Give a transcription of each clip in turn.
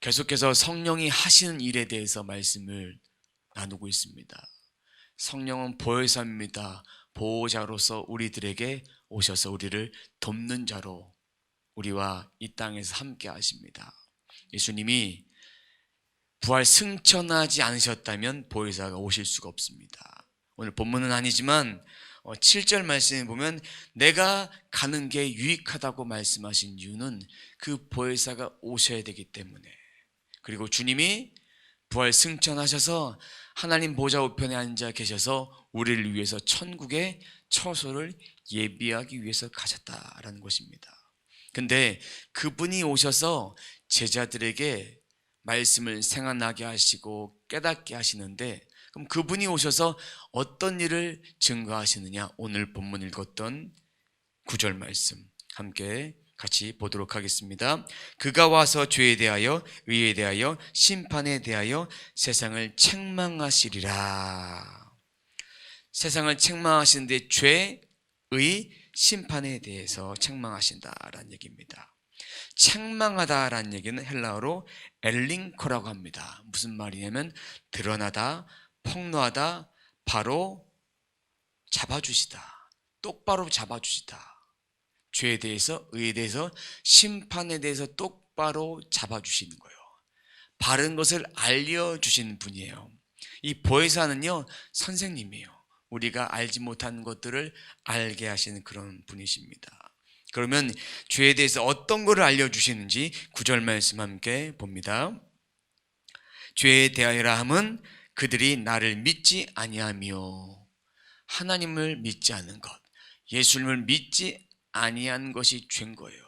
계속해서 성령이 하시는 일에 대해서 말씀을 나누고 있습니다. 성령은 보혜사입니다. 보호자로서 우리들에게 오셔서 우리를 돕는 자로 우리와 이 땅에서 함께 하십니다. 예수님이 부활 승천하지 않으셨다면 보혜사가 오실 수가 없습니다. 오늘 본문은 아니지만 7절 말씀에 보면 내가 가는 게 유익하다고 말씀하신 이유는 그 보혜사가 오셔야 되기 때문에, 그리고 주님이 부활 승천하셔서 하나님 보좌 우편에 앉아 계셔서 우리를 위해서 천국의 처소를 예비하기 위해서 가셨다라는 것입니다. 근데 그분이 오셔서 제자들에게 말씀을 생각나게 하시고 깨닫게 하시는데, 그럼 그분이 오셔서 어떤 일을 증거하시느냐? 오늘 본문 읽었던 9절 말씀 함께 같이 보도록 하겠습니다. 그가 와서 죄에 대하여 의에 대하여 심판에 대하여 세상을 책망하시리라. 세상을 책망하시는데 죄, 의, 심판에 대해서 책망하신다라는 얘기입니다. 책망하다라는 얘기는 헬라어로 엘링코라고 합니다. 무슨 말이냐면 드러나다, 폭로하다, 바로 잡아주시다, 똑바로 잡아주시다. 죄에 대해서, 의에 대해서, 심판에 대해서 똑바로 잡아주시는 거예요. 바른 것을 알려주시는 분이에요. 이 보혜사는요, 선생님이에요. 우리가 알지 못한 것들을 알게 하시는 그런 분이십니다. 그러면 죄에 대해서 어떤 것을 알려주시는지 9절 말씀 함께 봅니다. 죄에 대하여라 함은 그들이 나를 믿지 아니하며, 하나님을 믿지 않는 것, 예수님을 믿지 아니한 것이 죄인 거예요.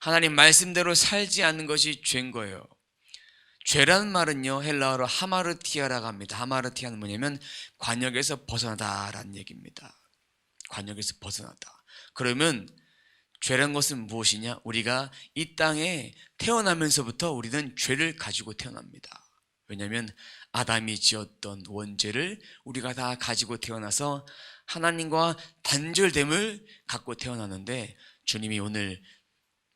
하나님 말씀대로 살지 않는 것이 죄인 거예요. 죄라는 말은요, 헬라어로 하마르티아라고 합니다. 하마르티아는 뭐냐면 관역에서 벗어나다라는 얘기입니다. 관역에서 벗어나다. 그러면 죄란 것은 무엇이냐? 우리가 이 땅에 태어나면서부터 우리는 죄를 가지고 태어납니다. 왜냐하면 아담이 지었던 원죄를 우리가 다 가지고 태어나서 하나님과 단절됨을 갖고 태어나는데, 주님이 오늘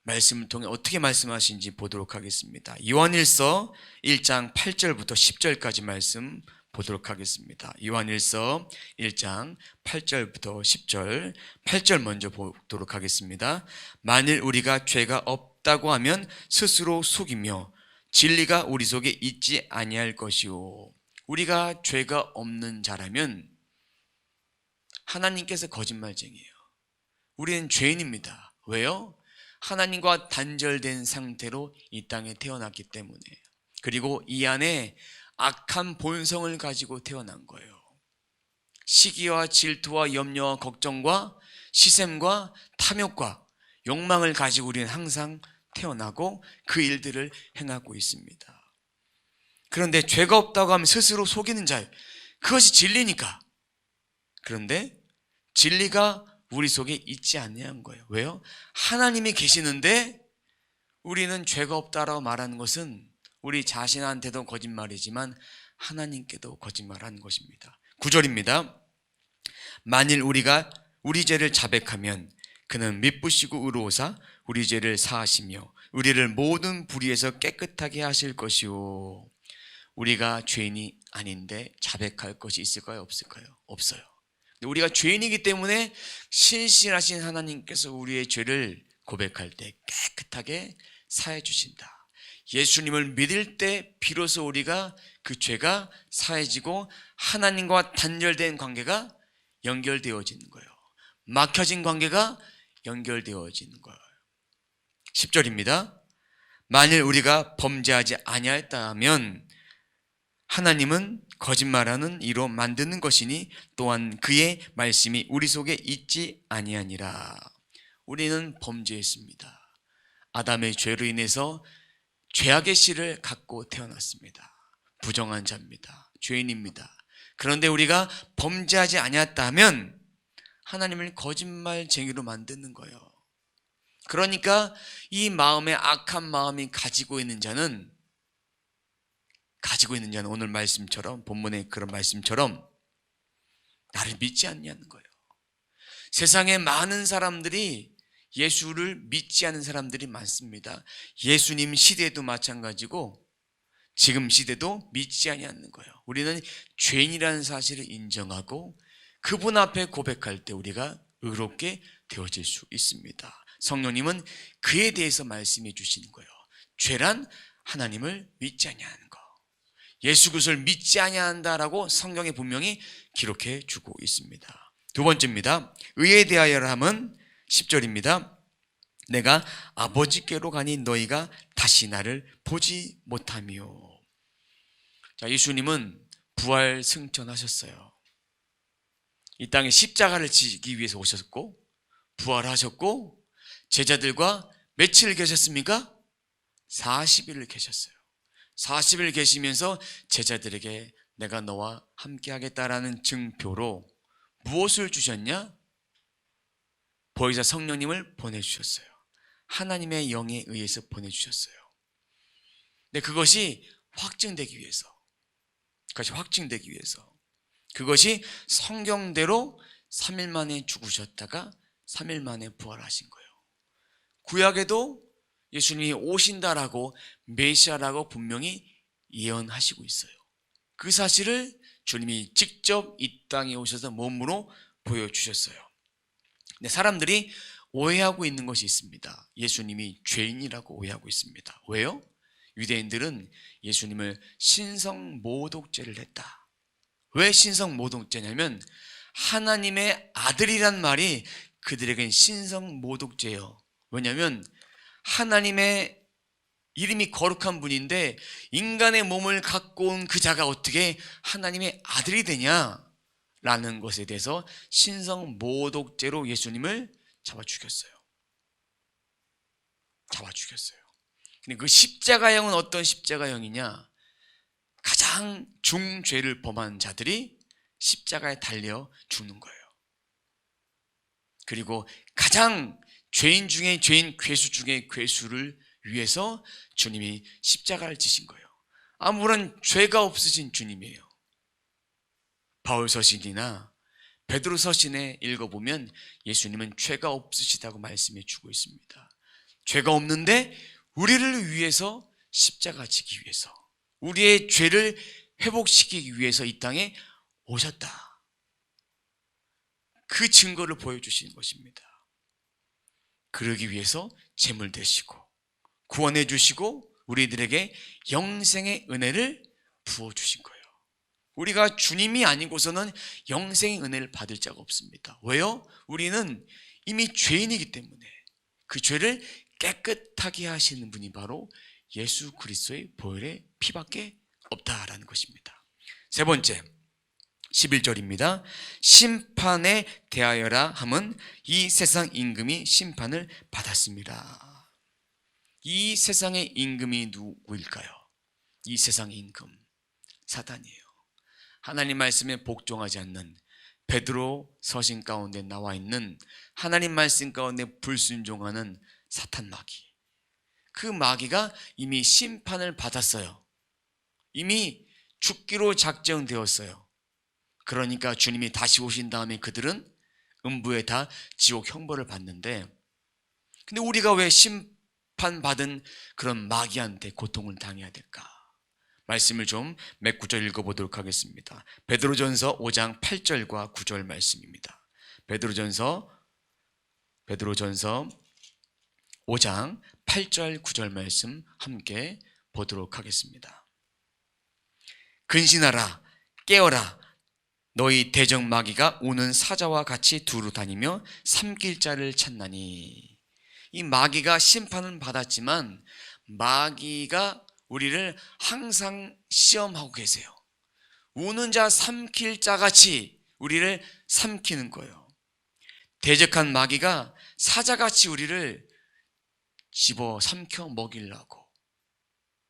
말씀을 통해 어떻게 말씀하신지 보도록 하겠습니다. 요한일서 1장 8절부터 10절까지 말씀 보도록 하겠습니다. 요한일서 1장 8절부터 10절, 8절 먼저 보도록 하겠습니다. 만일 우리가 죄가 없다고 하면 스스로 속이며 진리가 우리 속에 있지 아니할 것이요. 우리가 죄가 없는 자라면 하나님께서 거짓말쟁이에요. 우리는 죄인입니다. 왜요? 하나님과 단절된 상태로 이 땅에 태어났기 때문에, 그리고 이 안에 악한 본성을 가지고 태어난 거예요. 시기와 질투와 염려와 걱정과 시샘과 탐욕과 욕망을 가지고 우리는 항상 태어나고 그 일들을 행하고 있습니다. 그런데 죄가 없다고 하면 스스로 속이는 자예요. 그것이 진리니까. 그런데 진리가 우리 속에 있지 않냐는 거예요. 왜요? 하나님이 계시는데 우리는 죄가 없다라고 말하는 것은 우리 자신한테도 거짓말이지만 하나님께도 거짓말하는 것입니다. 9절입니다. 만일 우리가 우리 죄를 자백하면 그는 미쁘시고 의로우사 우리 죄를 사하시며 우리를 모든 불의에서 깨끗하게 하실 것이요. 우리가 죄인이 아닌데 자백할 것이 있을까요? 없을까요? 없어요. 우리가 죄인이기 때문에 신실하신 하나님께서 우리의 죄를 고백할 때 깨끗하게 사해 주신다. 예수님을 믿을 때 비로소 우리가 그 죄가 사해지고 하나님과 단절된 관계가 연결되어지는 거예요. 막혀진 관계가 연결되어지는 거예요. 10절입니다. 만일 우리가 범죄하지 아니하였다면 하나님은 거짓말하는 이로 만드는 것이니 또한 그의 말씀이 우리 속에 있지 아니하니라. 우리는 범죄했습니다. 아담의 죄로 인해서 죄악의 씨를 갖고 태어났습니다. 부정한 자입니다. 죄인입니다. 그런데 우리가 범죄하지 아니했다면 하나님을 거짓말쟁이로 만드는 거예요. 그러니까 이 마음에 악한 마음이 가지고 있는 자는 오늘 말씀처럼, 본문의 그런 말씀처럼 나를 믿지 않냐는 거예요. 세상에 많은 사람들이 예수를 믿지 않는 사람들이 많습니다. 예수님 시대에도 마찬가지고 지금 시대도 믿지 아니하는 거예요. 우리는 죄인이라는 사실을 인정하고 그분 앞에 고백할 때 우리가 의롭게 되어질 수 있습니다. 성령님은 그에 대해서 말씀해 주시는 거예요. 죄란 하나님을 믿지 아니하는 거. 예수 그리스도를 믿지 아니한다라고 성경에 분명히 기록해 주고 있습니다. 두 번째입니다. 의에 대하여라 함은 10절입니다. 내가 아버지께로 가니 너희가 다시 나를 보지 못하며. 자, 예수님은 부활 승천하셨어요. 이 땅에 십자가를 지기 위해서 오셨고 부활하셨고 제자들과 며칠 계셨습니까? 40일을 계셨어요. 40일 계시면서 제자들에게 내가 너와 함께 하겠다라는 증표로 무엇을 주셨냐? 보혜사 성령님을 보내주셨어요. 하나님의 영에 의해서 보내주셨어요. 근데 그것이 확증되기 위해서, 그것이 성경대로 3일 만에 죽으셨다가 3일 만에 부활하신 거예요. 구약에도 예수님이 오신다라고 메시아라고 분명히 예언하시고 있어요. 그 사실을 주님이 직접 이 땅에 오셔서 몸으로 보여주셨어요. 근데 사람들이 오해하고 있는 것이 있습니다. 예수님이 죄인이라고 오해하고 있습니다. 왜요? 유대인들은 예수님을 신성모독죄를 했다. 왜 신성모독죄냐면 하나님의 아들이란 말이 그들에겐 신성모독죄예요. 왜냐하면 하나님의 이름이 거룩한 분인데 인간의 몸을 갖고 온 그 자가 어떻게 하나님의 아들이 되냐라는 것에 대해서 신성모독죄로 예수님을 잡아 죽였어요. 근데 그 십자가형은 어떤 십자가형이냐? 가장 중죄를 범한 자들이 십자가에 달려 죽는 거예요. 그리고 가장 죄인 중에 죄인, 괴수 중에 괴수를 위해서 주님이 십자가를 지신 거예요. 아무런 죄가 없으신 주님이에요. 바울 서신이나 베드로 서신에 읽어보면 예수님은 죄가 없으시다고 말씀해 주고 있습니다. 죄가 없는데 우리를 위해서 십자가 지기 위해서, 우리의 죄를 회복시키기 위해서 이 땅에 오셨다. 그 증거를 보여주시는 것입니다. 그러기 위해서 제물 되시고 구원해 주시고 우리들에게 영생의 은혜를 부어주신 거예요. 우리가 주님이 아니고서는 영생의 은혜를 받을 자가 없습니다. 왜요? 우리는 이미 죄인이기 때문에 그 죄를 깨끗하게 하시는 분이 바로 예수 그리스도의 보혈의 피밖에 없다라는 것입니다. 세 번째, 11절입니다. 심판에 대하여라 함은 이 세상 임금이 심판을 받았습니다. 이 세상의 임금이 누구일까요? 이 세상의 임금, 사단이에요. 하나님 말씀에 복종하지 않는, 베드로 서신 가운데 나와 있는 하나님 말씀 가운데 불순종하는 사탄 마귀. 그 마귀가 이미 심판을 받았어요. 이미 죽기로 작정되었어요. 그러니까 주님이 다시 오신 다음에 그들은 음부에 다 지옥 형벌을 받는데, 근데 우리가 왜 심판받은 그런 마귀한테 고통을 당해야 될까? 말씀을 좀 몇 구절 읽어보도록 하겠습니다. 베드로전서 5장 8절과 9절 말씀입니다. 베드로전서 5장 8절 9절 말씀 함께 보도록 하겠습니다. 근신하라, 깨어라, 너희 대적 마귀가 오는 사자와 같이 두루 다니며 삼킬 자를 찾나니. 이 마귀가 심판은 받았지만 마귀가 우리를 항상 시험하고 계세요. 우는 자 삼킬 자 같이 우리를 삼키는 거예요. 대적한 마귀가 사자같이 우리를 집어 삼켜 먹이려고,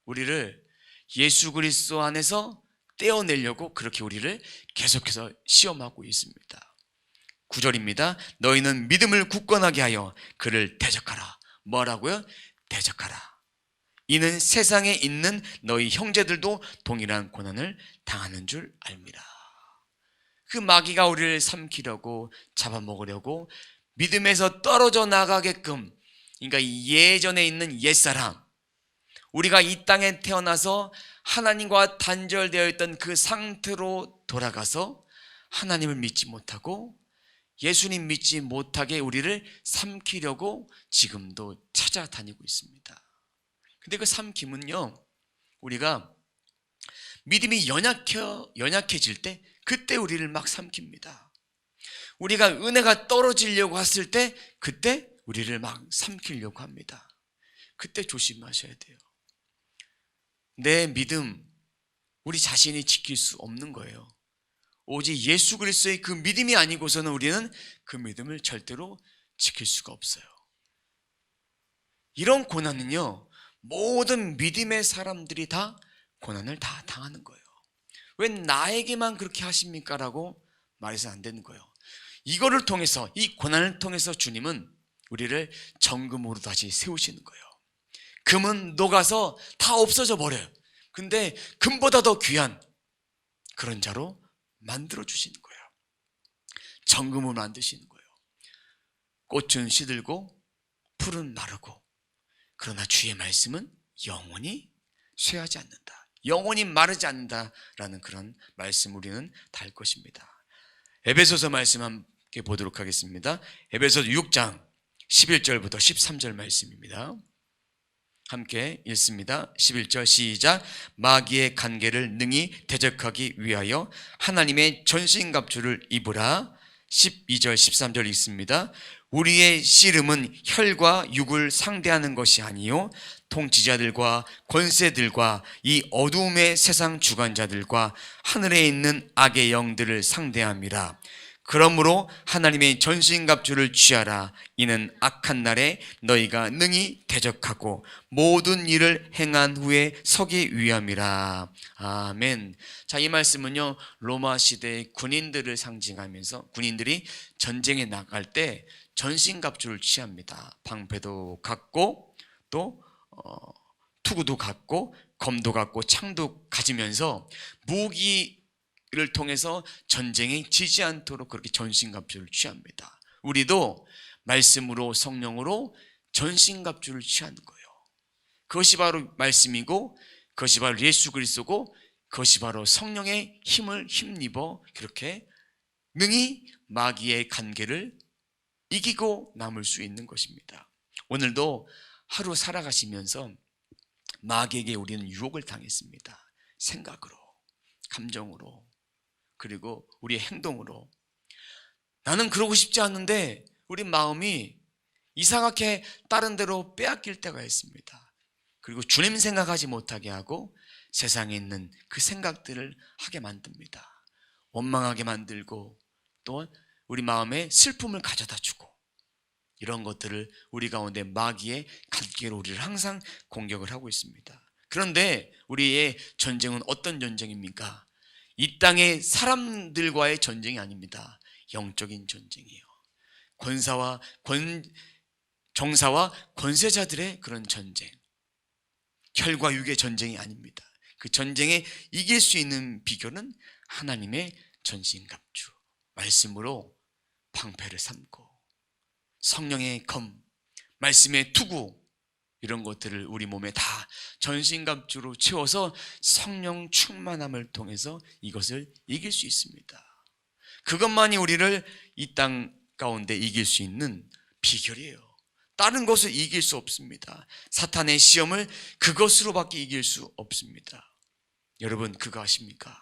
우리를 예수 그리스도 안에서 떼어내려고 그렇게 우리를 계속해서 시험하고 있습니다. 9절입니다. 너희는 믿음을 굳건하게 하여 그를 대적하라. 뭐라고요? 대적하라. 이는 세상에 있는 너희 형제들도 동일한 고난을 당하는 줄 압니다. 그 마귀가 우리를 삼키려고, 잡아먹으려고 믿음에서 떨어져 나가게끔, 그러니까 예전에 있는 옛사람, 우리가 이 땅에 태어나서 하나님과 단절되어 있던 그 상태로 돌아가서 하나님을 믿지 못하고 예수님 믿지 못하게 우리를 삼키려고 지금도 찾아다니고 있습니다. 근데 그 삼킴은요, 우리가 믿음이 연약해질 때 그때 우리를 막 삼킵니다. 우리가 은혜가 떨어지려고 했을 때 그때 우리를 막 삼키려고 합니다. 그때 조심하셔야 돼요. 내 믿음, 우리 자신이 지킬 수 없는 거예요. 오직 예수 그리스도의 그 믿음이 아니고서는 우리는 그 믿음을 절대로 지킬 수가 없어요. 이런 고난은요, 모든 믿음의 사람들이 다 고난을 다 당하는 거예요. 왜 나에게만 그렇게 하십니까? 라고 말해서 안 되는 거예요. 이거를 통해서, 이 고난을 통해서 주님은 우리를 정금으로 다시 세우시는 거예요. 금은 녹아서 다 없어져 버려요. 근데 금보다 더 귀한 그런 자로 만들어 주시는 거예요. 정금을 만드시는 거예요. 꽃은 시들고 풀은 마르고, 그러나 주의 말씀은 영원히 쇠하지 않는다, 영원히 마르지 않는다라는 그런 말씀 우리는 다 할 것입니다. 에베소서 말씀 함께 보도록 하겠습니다. 에베소서 6장 11절부터 13절 말씀입니다. 함께 읽습니다. 11절 시작. 마귀의 간계를 능히 대적하기 위하여 하나님의 전신갑주를 입으라. 12절 13절 읽습니다. 우리의 씨름은 혈과 육을 상대하는 것이 아니요 통치자들과 권세들과 이 어두움의 세상 주관자들과 하늘에 있는 악의 영들을 상대함이라. 그러므로 하나님의 전신갑주를 취하라. 이는 악한 날에 너희가 능히 대적하고 모든 일을 행한 후에 서기 위함이라. 아멘. 자, 이 말씀은요, 로마 시대의 군인들을 상징하면서 군인들이 전쟁에 나갈 때 전신갑주를 취합니다. 방패도 갖고 또 투구도 갖고 검도 갖고 창도 가지면서 무기를 통해서 전쟁에 지지 않도록 그렇게 전신갑주를 취합니다. 우리도 말씀으로 성령으로 전신갑주를 취하는 거예요. 그것이 바로 말씀이고 그것이 바로 예수 그리스도고 그것이 바로 성령의 힘을 힘입어 그렇게 능히 마귀의 간계를 이기고 남을 수 있는 것입니다. 오늘도 하루 살아가시면서 마귀에게 우리는 유혹을 당했습니다. 생각으로, 감정으로, 그리고 우리의 행동으로. 나는 그러고 싶지 않은데 우리 마음이 이상하게 다른 데로 빼앗길 때가 있습니다. 그리고 주님 생각하지 못하게 하고 세상에 있는 그 생각들을 하게 만듭니다. 원망하게 만들고 또 우리 마음에 슬픔을 가져다 주고, 이런 것들을 우리 가운데 마귀의 간계로 우리를 항상 공격을 하고 있습니다. 그런데 우리의 전쟁은 어떤 전쟁입니까? 이 땅의 사람들과의 전쟁이 아닙니다. 영적인 전쟁이에요. 정사와 권세자들의 그런 전쟁, 혈과 육의 전쟁이 아닙니다. 그 전쟁에 이길 수 있는 비결은 하나님의 전신갑주, 말씀으로 방패를 삼고 성령의 검, 말씀의 투구, 이런 것들을 우리 몸에 다 전신갑주로 채워서 성령 충만함을 통해서 이것을 이길 수 있습니다. 그것만이 우리를 이 땅 가운데 이길 수 있는 비결이에요. 다른 것을 이길 수 없습니다. 사탄의 시험을 그것으로밖에 이길 수 없습니다. 여러분, 그거 아십니까?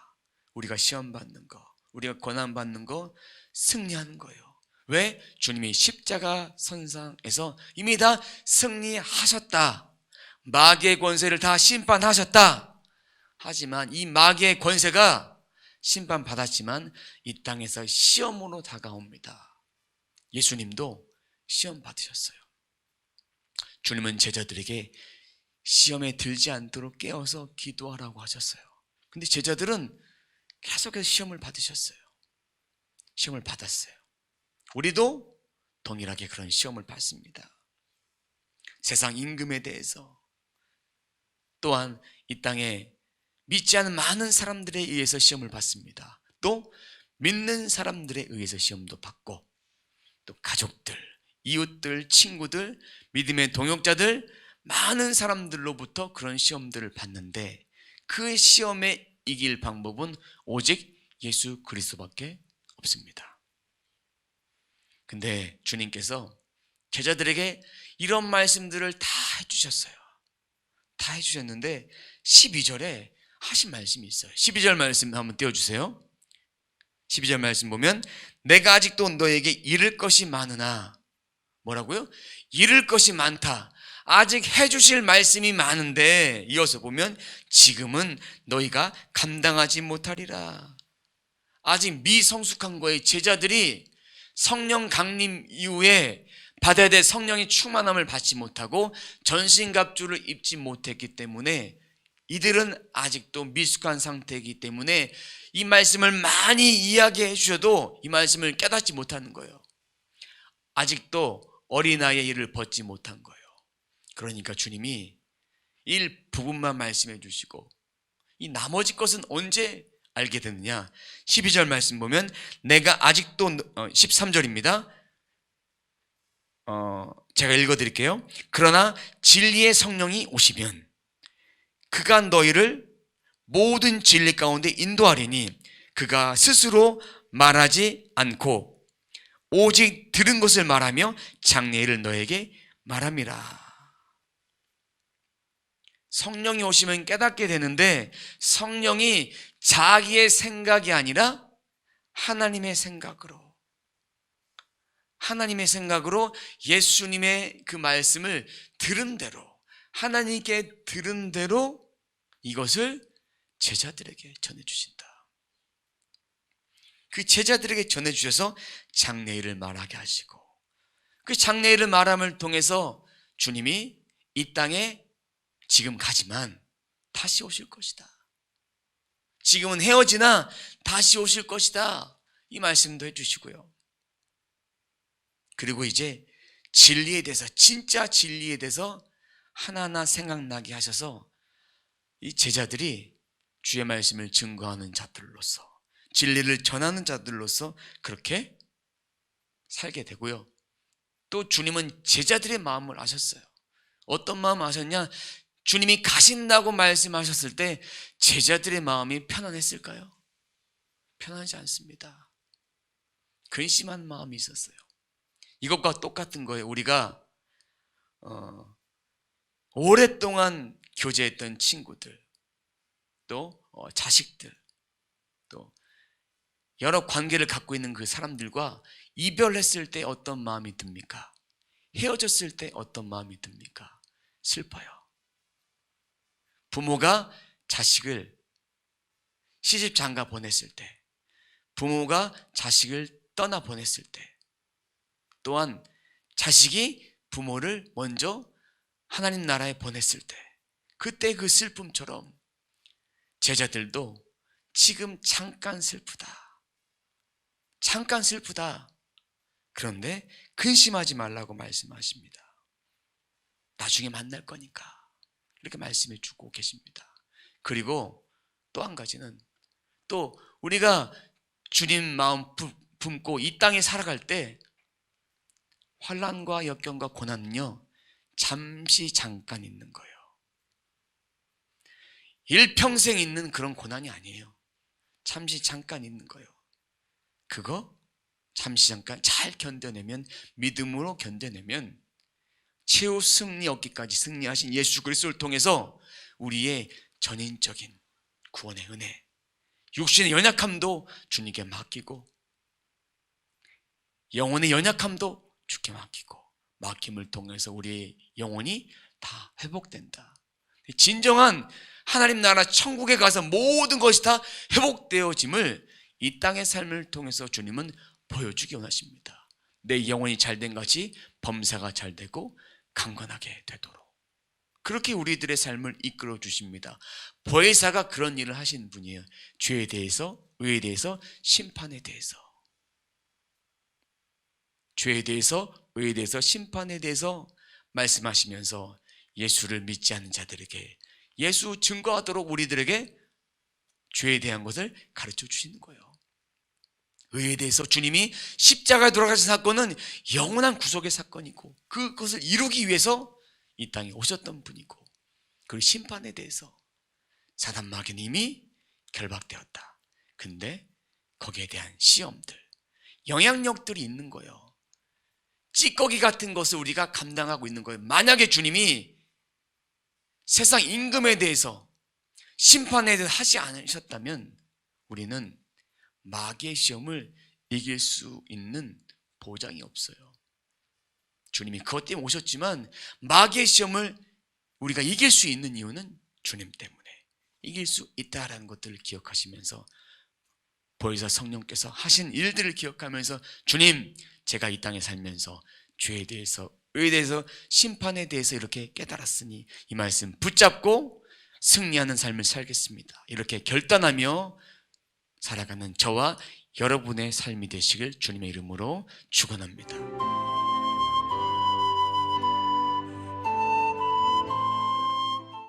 우리가 시험 받는 거, 우리가 고난 받는 거 승리하는 거예요. 왜? 주님이 십자가 선상에서 이미 다 승리하셨다. 마귀의 권세를 다 심판하셨다. 하지만 이 마귀의 권세가 심판받았지만 이 땅에서 시험으로 다가옵니다. 예수님도 시험 받으셨어요. 주님은 제자들에게 시험에 들지 않도록 깨어서 기도하라고 하셨어요. 근데 제자들은 계속해서 시험을 받으셨어요. 시험을 받았어요. 우리도 동일하게 그런 시험을 받습니다. 세상 임금에 대해서, 또한 이 땅에 믿지 않는 많은 사람들에 의해서 시험을 받습니다. 또 믿는 사람들에 의해서 시험도 받고, 또 가족들, 이웃들, 친구들, 믿음의 동역자들, 많은 사람들로부터 그런 시험들을 받는데 그 시험에 이길 방법은 오직 예수 그리스도밖에 없습니다. 근데 주님께서 제자들에게 이런 말씀들을 다 해주셨어요. 다 해주셨는데 12절에 하신 말씀이 있어요. 12절 말씀 한번 띄워주세요. 12절 말씀 보면 내가 아직도 너에게 이를 것이 많으나, 뭐라고요? 이를 것이 많다. 아직 해주실 말씀이 많은데, 이어서 보면 지금은 너희가 감당하지 못하리라. 아직 미성숙한 거에 제자들이 성령 강림 이후에 받아야 될 성령의 충만함을 받지 못하고 전신갑주를 입지 못했기 때문에 이들은 아직도 미숙한 상태이기 때문에 이 말씀을 많이 이야기해 주셔도 이 말씀을 깨닫지 못하는 거예요. 아직도 어린아이의 일을 벗지 못한 거예요. 그러니까 주님이 일 부분만 말씀해 주시고 이 나머지 것은 언제 알게 되느냐. 12절 말씀 보면 내가 아직도 13절입니다. 제가 읽어드릴게요. 그러나 진리의 성령이 오시면 그가 너희를 모든 진리 가운데 인도하리니 그가 스스로 말하지 않고 오직 들은 것을 말하며 장래일을 너에게 말함이라. 성령이 오시면 깨닫게 되는데 성령이 자기의 생각이 아니라 하나님의 생각으로 예수님의 그 말씀을 들은 대로, 하나님께 들은 대로 이것을 제자들에게 전해주신다. 그 제자들에게 전해주셔서 장래일을 말하게 하시고 그 장래일을 말함을 통해서 주님이 이 땅에 지금 가지만 다시 오실 것이다. 지금은 헤어지나 다시 오실 것이다. 이 말씀도 해주시고요. 그리고 이제 진리에 대해서, 진짜 진리에 대해서 하나하나 생각나게 하셔서 이 제자들이 주의 말씀을 증거하는 자들로서, 진리를 전하는 자들로서 그렇게 살게 되고요. 또 주님은 제자들의 마음을 아셨어요. 어떤 마음 아셨냐? 주님이 가신다고 말씀하셨을 때 제자들의 마음이 편안했을까요? 편하지 않습니다. 근심한 마음이 있었어요. 이것과 똑같은 거예요. 우리가 오랫동안 교제했던 친구들, 또 자식들, 또 여러 관계를 갖고 있는 그 사람들과 이별했을 때 어떤 마음이 듭니까? 헤어졌을 때 어떤 마음이 듭니까? 슬퍼요. 부모가 자식을 시집 장가 보냈을 때, 부모가 자식을 떠나 보냈을 때, 또한 자식이 부모를 먼저 하나님 나라에 보냈을 때, 그때 그 슬픔처럼 제자들도 지금 잠깐 슬프다. 잠깐 슬프다. 그런데 근심하지 말라고 말씀하십니다. 나중에 만날 거니까. 이렇게 말씀해 주고 계십니다. 그리고 또 한 가지는, 또 우리가 주님 마음 품고 이 땅에 살아갈 때 환난과 역경과 고난은요 잠시 잠깐 있는 거예요. 일평생 있는 그런 고난이 아니에요. 잠시 잠깐 있는 거예요. 그거 잠시 잠깐 잘 견뎌내면, 믿음으로 견뎌내면 최후 승리 얻기까지 승리하신 예수 그리스도를 통해서 우리의 전인적인 구원의 은혜, 육신의 연약함도 주님께 맡기고 영혼의 연약함도 주께 맡기고, 맡김을 통해서 우리의 영혼이 다 회복된다. 진정한 하나님 나라 천국에 가서 모든 것이 다 회복되어짐을 이 땅의 삶을 통해서 주님은 보여주기 원하십니다. 내 영혼이 잘된 같이 범사가 잘되고 강건하게 되도록 그렇게 우리들의 삶을 이끌어 주십니다. 보혜사가 그런 일을 하신 분이에요. 죄에 대해서, 의에 대해서, 심판에 대해서, 죄에 대해서, 의에 대해서, 심판에 대해서 말씀하시면서 예수를 믿지 않는 자들에게 예수 증거하도록 우리들에게 죄에 대한 것을 가르쳐 주시는 거예요. 의에 대해서 주님이 십자가에 돌아가신 사건은 영원한 구속의 사건이고 그것을 이루기 위해서 이 땅에 오셨던 분이고, 그리고 심판에 대해서 사단 마귀는 이미 결박되었다. 근데 거기에 대한 시험들, 영향력들이 있는 거예요. 찌꺼기 같은 것을 우리가 감당하고 있는 거예요. 만약에 주님이 세상 임금에 대해서 심판에 대해서 하지 않으셨다면 우리는 마귀의 시험을 이길 수 있는 보장이 없어요. 주님이 그것 때문에 오셨지만 마귀의 시험을 우리가 이길 수 있는 이유는 주님 때문에 이길 수 있다라는 것들을 기억하시면서 보혜사 성령께서 하신 일들을 기억하면서 주님, 제가 이 땅에 살면서 죄에 대해서, 의에 대해서, 심판에 대해서 이렇게 깨달았으니 이 말씀 붙잡고 승리하는 삶을 살겠습니다. 이렇게 결단하며 살아가는 저와 여러분의 삶이 되시길 주님의 이름으로 축원합니다.